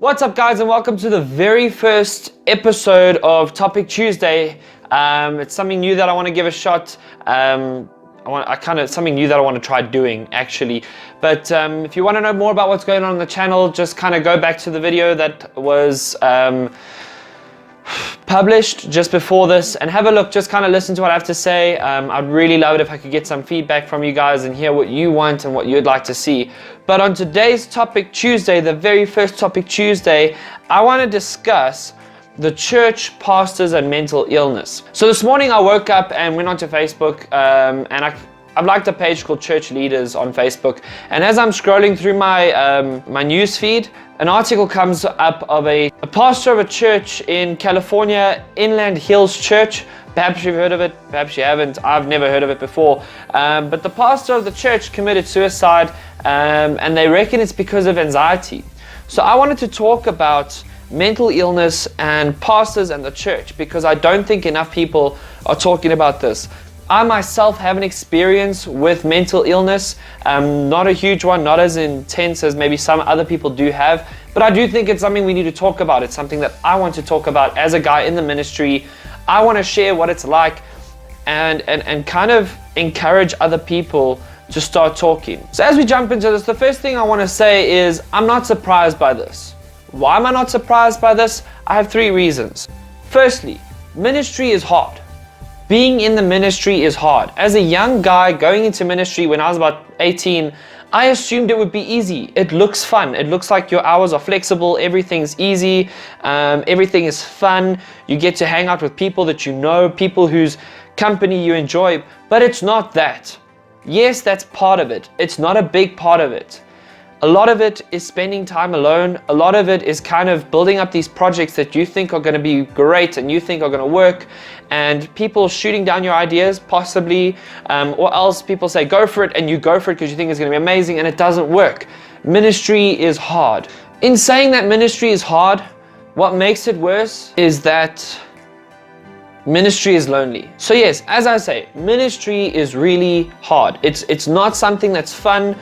What's up, guys, and welcome to the very first episode of Topic Tuesday. It's something new that I want to give a shot. Something new that I want to try doing, actually. But if you want to know more about what's going on the channel, just kind of go back to the video that was published just before this and have a look, just kind of listen to what I have to say. I'd really love it if I could get some feedback from you guys and hear what you want and what you'd like to see. But on today's Topic Tuesday, the very first Topic Tuesday, I want to discuss the church, pastors, and mental illness. So this morning I woke up and went onto Facebook, and I've liked a page called Church Leaders on Facebook. And as I'm scrolling through my news feed, an article comes up of a pastor of a church in California, Inland Hills Church. Perhaps you've heard of it, perhaps you haven't. I've never heard of it before. But the pastor of the church committed suicide, and they reckon it's because of anxiety. So I wanted to talk about mental illness and pastors and the church, because I don't think enough people are talking about this. I myself have an experience with mental illness, not a huge one, not as intense as maybe some other people do have, but I do think it's something we need to talk about. It's something that I want to talk about as a guy in the ministry. I want to share what it's like and kind of encourage other people to start talking. So as we jump into this, the first thing I want to say is I'm not surprised by this. Why am I not surprised by this? I have three reasons. Firstly, ministry is hard. Being in the ministry is hard. As a young guy going into ministry when I was about 18, I assumed it would be easy. It looks fun. It looks like your hours are flexible. Everything's easy. Everything is fun. You get to hang out with people that you know, people whose company you enjoy, but it's not that. Yes, that's part of it. It's not a big part of it. A lot of it is spending time alone. A lot of it is kind of building up these projects that you think are going to be great and you think are going to work, and people shooting down your ideas possibly, or else people say go for it and you go for it because you think it's going to be amazing and it doesn't work. Ministry is hard. In saying that ministry is hard, what makes it worse is that ministry is lonely. So yes, as I say, ministry is really hard. It's not something that's fun.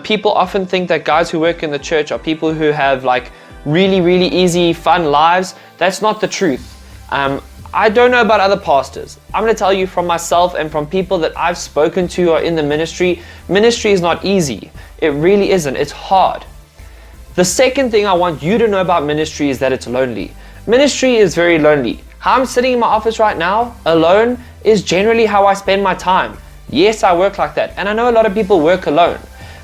People often think that guys who work in the church are people who have like really, really easy, fun lives. That's not the truth. I don't know about other pastors. I'm going to tell you from myself and from people that I've spoken to who are in the ministry, ministry is not easy. It really isn't. It's hard. The second thing I want you to know about ministry is that it's lonely. Ministry is very lonely. How I'm sitting in my office right now, alone, is generally how I spend my time. Yes, I work like that, and I know a lot of people work alone.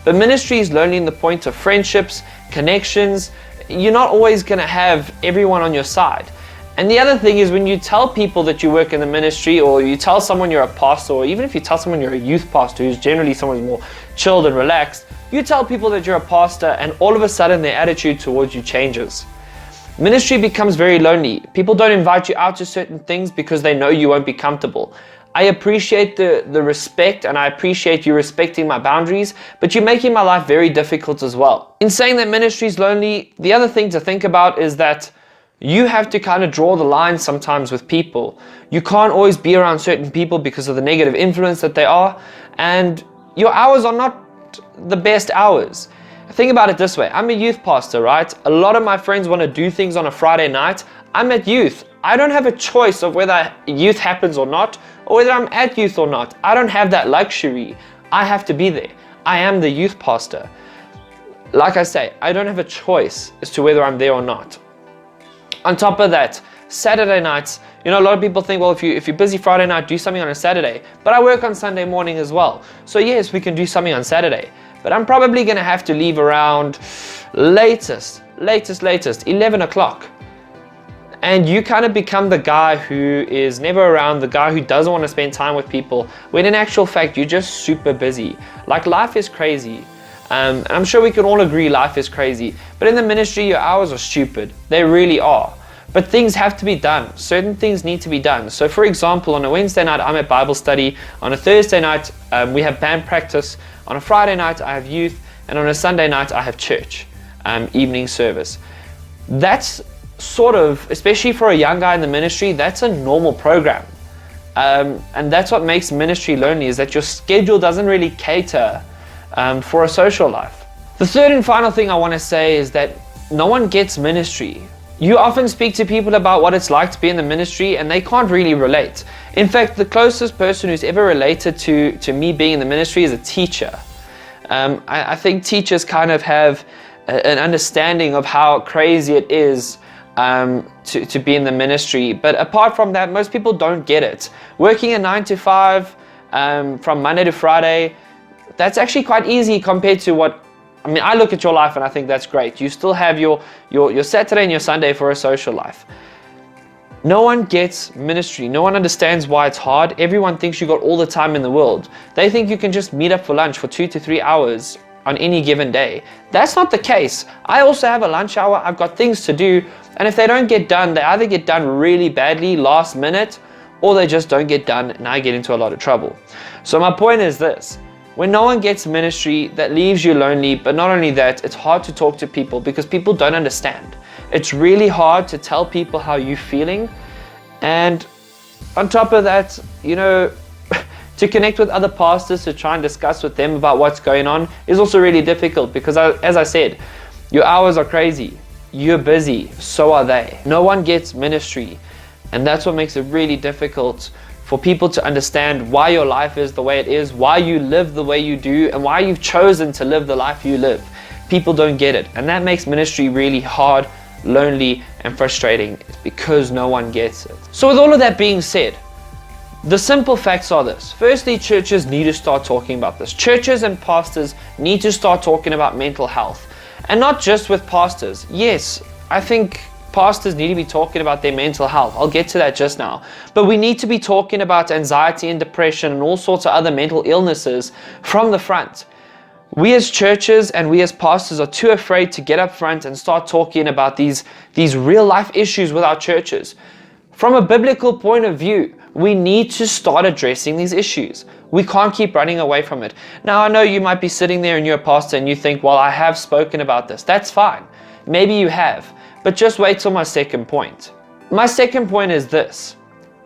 But ministry is lonely in the point of friendships, connections. You're not always going to have everyone on your side. And the other thing is, when you tell people that you work in the ministry, or you tell someone you're a pastor, or even if you tell someone you're a youth pastor, who's generally someone who's more chilled and relaxed, you tell people that you're a pastor, and all of a sudden their attitude towards you changes. Ministry becomes very lonely. People don't invite you out to certain things because they know you won't be comfortable. I appreciate the respect, and I appreciate you respecting my boundaries, but you're making my life very difficult as well. In saying that ministry is lonely, the other thing to think about is that you have to kind of draw the line sometimes with people. You can't always be around certain people because of the negative influence that they are, and your hours are not the best hours. Think about it this way. I'm a youth pastor, right? A lot of my friends want to do things on a Friday night. I'm at youth. I don't have a choice of whether youth happens or not, or whether I'm at youth or not. I don't have that luxury. I have to be there. I am the youth pastor. Like I say, I don't have a choice as to whether I'm there or not. On top of that, Saturday nights, a lot of people think, well, if you're busy Friday night, do something on a Saturday. But I work on Sunday morning as well. So yes, we can do something on Saturday. But I'm probably going to have to leave around latest 11 o'clock. And you kind of become the guy who is never around, the guy who doesn't want to spend time with people, when in actual fact, you're just super busy. Like, life is crazy. And I'm sure we can all agree life is crazy. But in the ministry, your hours are stupid. They really are. But things have to be done. Certain things need to be done. So for example, on a Wednesday night, I'm at Bible study. On a Thursday night, we have band practice. On a Friday night, I have youth. And on a Sunday night, I have church, evening service. That's sort of, especially for a young guy in the ministry, that's a normal program. And that's what makes ministry lonely, is that your schedule doesn't really cater for a social life. The third and final thing I want to say is that no one gets ministry. You often speak to people about what it's like to be in the ministry and they can't really relate. In fact, the closest person who's ever related to me being in the ministry is a teacher. I think teachers kind of have an understanding of how crazy it is to be in the ministry. But apart from that, most people don't get it. Working a 9 to 5 from Monday to Friday, that's actually quite easy compared to what, I mean, I look at your life and I think that's great. You still have your Saturday and your Sunday for a social life. No one gets ministry. No one understands why it's hard. Everyone thinks you got all the time in the world. They think you can just meet up for lunch for 2 to 3 hours on any given day. That's not the case. I also have a lunch hour. I've got things to do. And if they don't get done, they either get done really badly last minute, or they just don't get done and I get into a lot of trouble. So my point is this. When no one gets ministry, that leaves you lonely, but not only that, it's hard to talk to people because people don't understand. It's really hard to tell people how you're feeling, and on top of that, you know, to connect with other pastors to try and discuss with them about what's going on is also really difficult because, as I said, your hours are crazy, you're busy, so are they. No one gets ministry, and that's what makes it really difficult for people to understand why your life is the way it is, why you live the way you do, and why you've chosen to live the life you live. People don't get it, and that makes ministry really hard, lonely, and frustrating. It's because no one gets it. So with all of that being said, the simple facts are this. Firstly, churches need to start talking about this. Churches and pastors need to start talking about mental health. And not just with pastors. Yes, I think pastors need to be talking about their mental health. I'll get to that just now. But we need to be talking about anxiety and depression and all sorts of other mental illnesses from the front. We as churches and we as pastors are too afraid to get up front and start talking about these real life issues with our churches. From a biblical point of view, we need to start addressing these issues. We can't keep running away from it. Now, I know you might be sitting there and you're a pastor and you think, well, I have spoken about this. That's fine. Maybe you have. But just wait till my second point. My second point is this.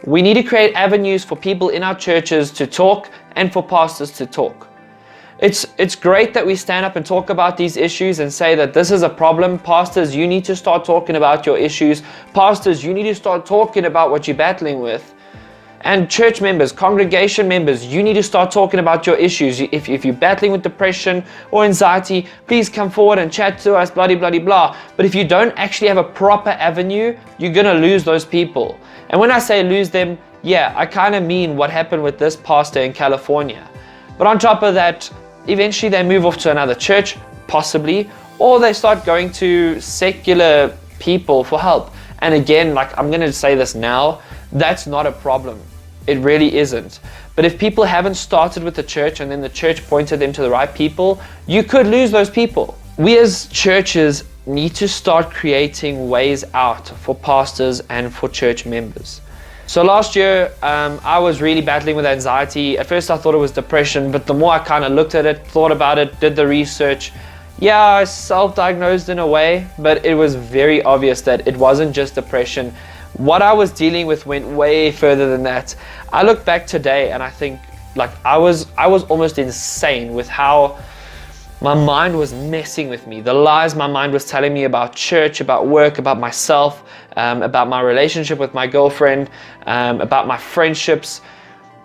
We need to create avenues for people in our churches to talk and for pastors to talk. It's great that we stand up and talk about these issues and say that this is a problem. Pastors, you need to start talking about your issues. Pastors, you need to start talking about what you're battling with. And church members, congregation members, you need to start talking about your issues. If you're battling with depression or anxiety, please come forward and chat to us, blah, blah, blah, blah. But if you don't actually have a proper avenue, you're going to lose those people. And when I say lose them, yeah, I kind of mean what happened with this pastor in California. But on top of that, eventually they move off to another church, possibly, or they start going to secular people for help. And again, like I'm going to say this now, that's not a problem. It really isn't. But if people haven't started with the church and then the church pointed them to the right people, you could lose those people. We as churches need to start creating ways out for pastors and for church members. So last year, I was really battling with anxiety. At first I thought it was depression, but the more I kind of looked at it, thought about it, did the research, yeah, I self-diagnosed in a way, but it was very obvious that it wasn't just depression. What I was dealing with went way further than that. I look back today and I think like I was almost insane with how my mind was messing with me. The lies my mind was telling me about church, about work, about myself, about my relationship with my girlfriend, about my friendships.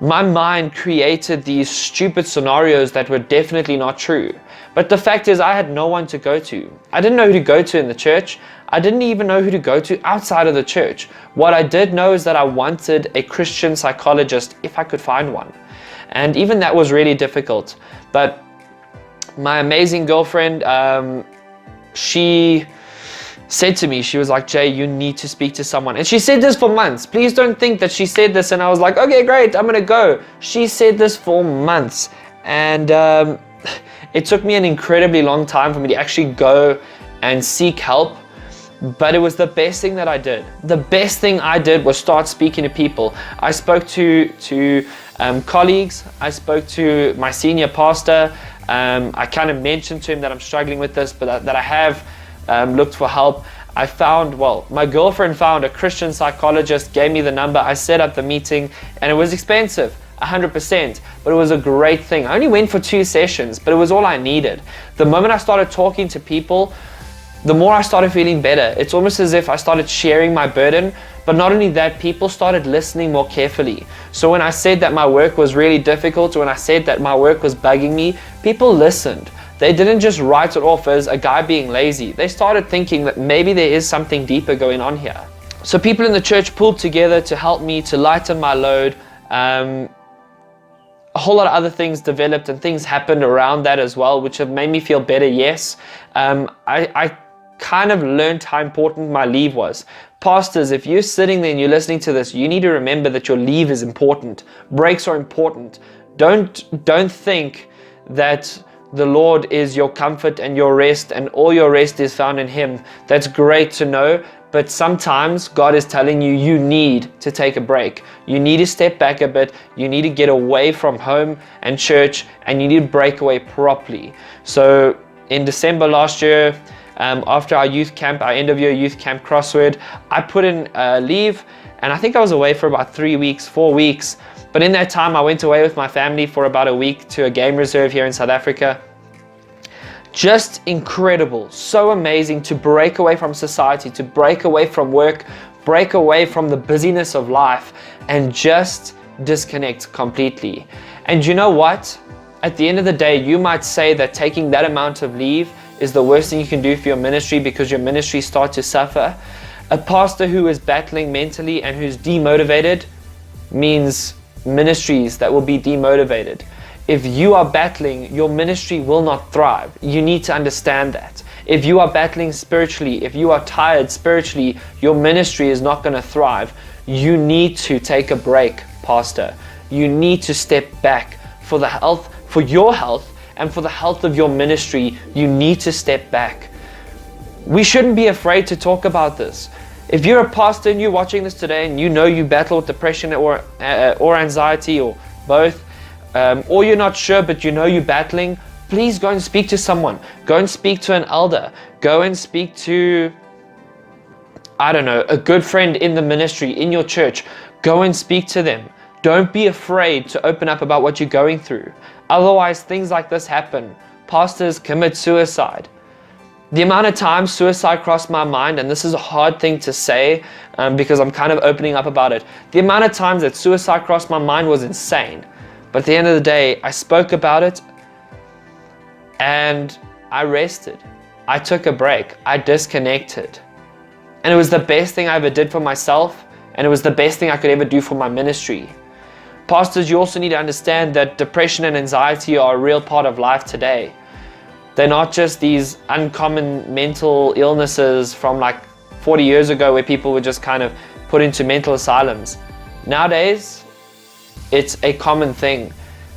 My mind created these stupid scenarios that were definitely not true. But the fact is I had no one to go to. I didn't know who to go to in the church. I didn't even know who to go to outside of the church. What I did know is that I wanted a Christian psychologist if I could find one. And even that was really difficult. But my amazing girlfriend, she said to me, she was like, Jay, you need to speak to someone. And she said this for months. Please don't think that she said this and I was like, okay, great, I'm gonna go. She said this for months. And it took me an incredibly long time for me to actually go and seek help. But it was the best thing that I did. The best thing I did was start speaking to people. I spoke to colleagues. I spoke to my senior pastor. I kind of mentioned to him that I'm struggling with this, but that I have looked for help. My girlfriend found a Christian psychologist, gave me the number. I set up the meeting and it was expensive, 100%, but it was a great thing. I only went for 2 sessions, but it was all I needed. The moment I started talking to people, the more I started feeling better. It's almost as if I started sharing my burden, but not only that, people started listening more carefully. So when I said that my work was really difficult, or when I said that my work was bugging me, people listened. They didn't just write it off as a guy being lazy. They started thinking that maybe there is something deeper going on here. So people in the church pulled together to help me to lighten my load. A whole lot of other things developed and things happened around that as well, which have made me feel better, yes. I kind of learned how important my leave was. Pastors, if you're sitting there and you're listening to this, you need to remember that your leave is important. Breaks are important. Don't think that the Lord is your comfort and your rest and all your rest is found in Him. That's great to know, but sometimes God is telling you, you need to take a break. You need to step back a bit. You need to get away from home and church, and you need to break away properly. So in December last year, after our youth camp, our end of year youth camp Crossword, I put in leave, and I think I was away for about 3 weeks, 4 weeks. But in that time, I went away with my family for about a week to a game reserve here in South Africa. Just incredible, so amazing to break away from society, to break away from work, break away from the busyness of life, and just disconnect completely. And you know what? At the end of the day, you might say that taking that amount of leave is the worst thing you can do for your ministry because your ministry starts to suffer. A pastor who is battling mentally and who's demotivated means ministries that will be demotivated. If you are battling, your ministry will not thrive. You need to understand that. If you are battling spiritually, if you are tired spiritually, your ministry is not going to thrive. You need to take a break, pastor. You need to step back for the health, for your health, and for the health of your ministry. You need to step back. We shouldn't be afraid to talk about this. If you're a pastor and you're watching this today and you know you battle with depression or anxiety or both, or you're not sure but you know you're battling, please go and speak to someone. Go and speak to an elder. Go and speak to, I don't know, a good friend in the ministry, in your church. Go and speak to them. Don't be afraid to open up about what you're going through. Otherwise, things like this happen. Pastors commit suicide. The amount of times suicide crossed my mind, and this is a hard thing to say because I'm kind of opening up about it. The amount of times that suicide crossed my mind was insane. But at the end of the day, I spoke about it and I rested. I took a break. I disconnected. And it was the best thing I ever did for myself, and it was the best thing I could ever do for my ministry. Pastors, you also need to understand that depression and anxiety are a real part of life today. They're not just these uncommon mental illnesses from like 40 years ago where people were just kind of put into mental asylums. Nowadays, it's a common thing.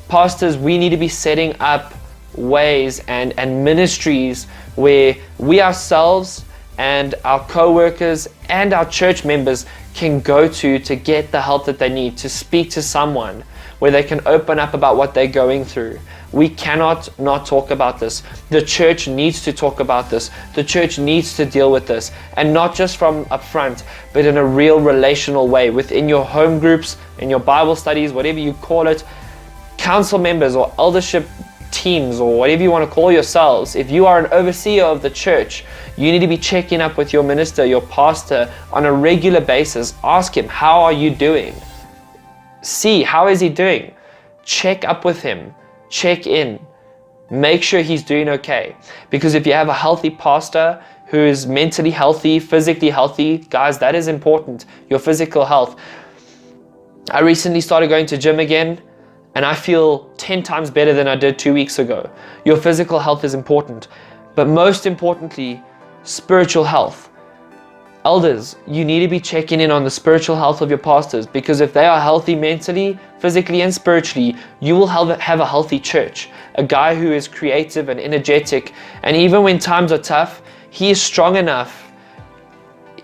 Pastors, we need to be setting up ways and ministries where we ourselves and our co-workers and our church members can go to get the help that they need, to speak to someone where they can open up about what they're going through. We cannot not talk about this. The church needs to talk about this. The church needs to deal with this, and not just from up front, but in a real relational way within your home groups, in your Bible studies, whatever you call it, council members or eldership teams or whatever you want to call yourselves. If you are an overseer of the church, you need to be checking up with your minister, your pastor on a regular basis. Ask him, how are you doing? See, how is he doing? Check up with him. Check in. Make sure he's doing okay. Because if you have a healthy pastor who is mentally healthy, physically healthy, guys, that is important. Your physical health. I recently started going to gym again, and I feel 10 times better than I did 2 weeks ago. Your physical health is important, but most importantly, spiritual health. Elders, you need to be checking in on the spiritual health of your pastors, because if they are healthy mentally, physically, and spiritually, you will have a healthy church. A guy who is creative and energetic, and even when times are tough, he is strong enough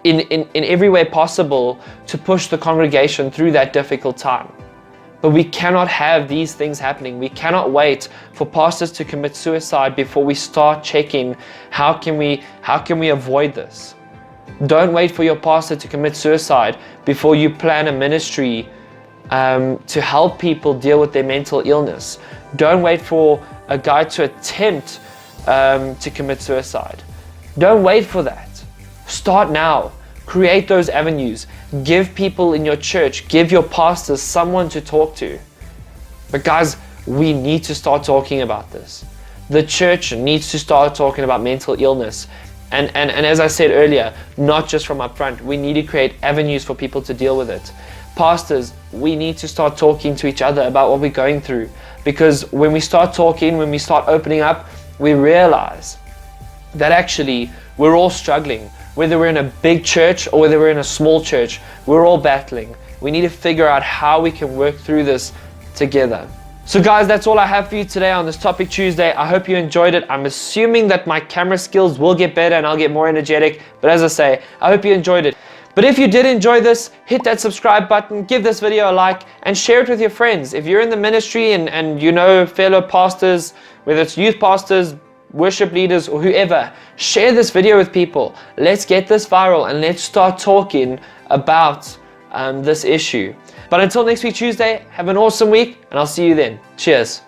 in every way possible to push the congregation through that difficult time. But we cannot have these things happening. We cannot wait for pastors to commit suicide before we start checking how can we avoid this. Don't wait for your pastor to commit suicide before you plan a ministry to help people deal with their mental illness. Don't wait for a guy to attempt to commit suicide. Don't wait for that. Start now. Create those avenues. Give people in your church, give your pastors someone to talk to. But guys, we need to start talking about this. The church needs to start talking about mental illness. And as I said earlier, not just from up front, we need to create avenues for people to deal with it. Pastors, we need to start talking to each other about what we're going through. Because when we start talking, when we start opening up, we realize that actually we're all struggling. Whether we're in a big church or whether we're in a small church, we're all battling. We need to figure out how we can work through this together. So guys, that's all I have for you today on this Topic Tuesday. I hope you enjoyed it. I'm assuming that my camera skills will get better and I'll get more energetic. But as I say, I hope you enjoyed it. But if you did enjoy this, hit that subscribe button, give this video a like, and share it with your friends. If you're in the ministry and you know fellow pastors, whether it's youth pastors, worship leaders, or whoever, share this video with people. Let's get this viral and let's start talking about this issue. But until next week Tuesday, have an awesome week and I'll see you then. Cheers.